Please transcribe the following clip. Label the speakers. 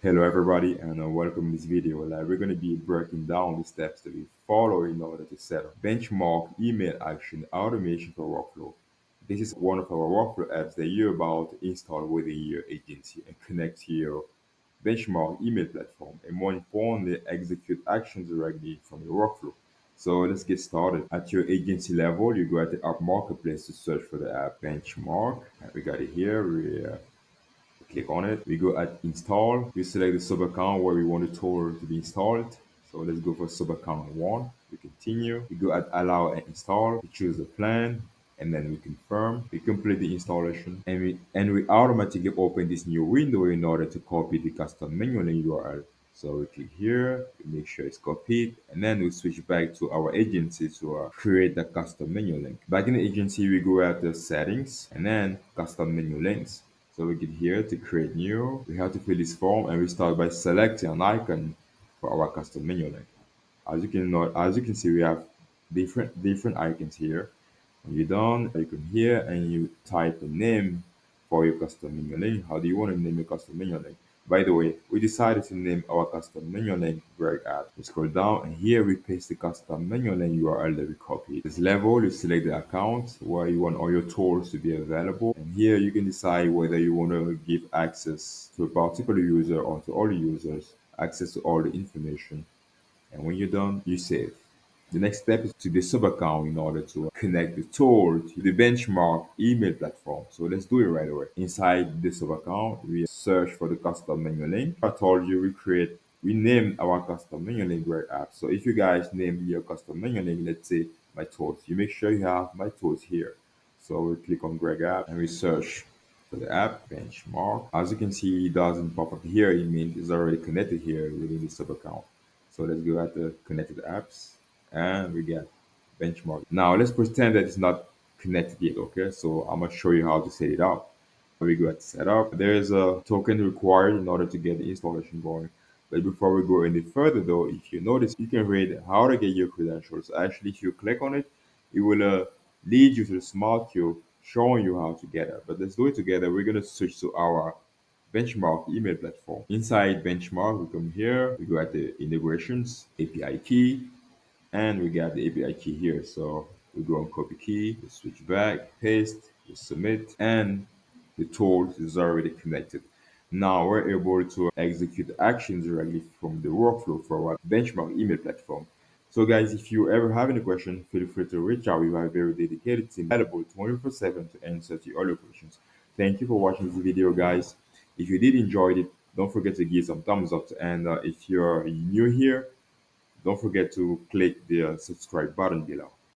Speaker 1: Hello everybody and welcome to this video. We're going to be breaking down the steps that we follow in order to set up benchmark email action automation for workflow. This is one of our workflow apps that you're about to install within your agency and connect to your benchmark email platform and more importantly execute actions directly from your workflow. So let's get started. At your agency level, you go at the app marketplace to search for the app benchmark. We got it here. Click on it. We go at install. We select the sub account where we want the tool to be installed. So let's go for sub account one. We continue. We go at allow and install. We choose the plan and then we confirm. We complete the installation and we automatically open this new window in order to copy the custom manual URL. So we click here, we make sure it's copied, and then we switch back to our agency to create the custom menu link. Back in the agency, we go at the settings and then custom menu links. So we get here to create new. We have to fill this form and we start by selecting an icon for our custom menu link. As you can see, we have different icons here. When you're done, you come here and you type a name for your custom menu link. How do you want to name your custom menu link? By the way, we decided to name our custom menu link Greg app. We scroll down and here we paste the custom menu link URL that we copied. This level, you select the account where you want all your tools to be available. And here you can decide whether you want to give access to a particular user or to all the users, access to all the information. And when you're done, you save. The next step is to the sub account in order to connect the tool to the benchmark email platform. So let's do it right away. Inside the sub account, we search for the custom menu link. I told you we name our custom menu link Greg app. So if you guys name your custom menu link, let's say my tools, you make sure you have my tools here. So we click on Greg app and we search for the app benchmark. As you can see, it doesn't pop up here. It means it's already connected here within the sub account. So let's go at the connected apps and we get benchmark. Now let's pretend that it's not connected yet, okay? So I'm gonna show you how to set it up. We go at setup. There is a token required in order to get the installation going. But before we go any further though, if you notice, you can read how to get your credentials. Actually, if you click on it, it will lead you to the smart cube showing you how to get it. But let's do it together. We're gonna switch to our benchmark email platform. Inside benchmark, we come here, we go at the integrations, API key, and we got the API key here. So we go on copy key, we switch back, paste, we submit, and the tool is already connected. Now we're able to execute actions directly from the workflow for our benchmark email platform. So guys, if you ever have any question, feel free to reach out. We have a very dedicated team available 24/7 to answer to all your questions. Thank you for watching this video, guys. If you did enjoy it, don't forget to give some thumbs up. And if you're new here, don't forget to click the subscribe button below.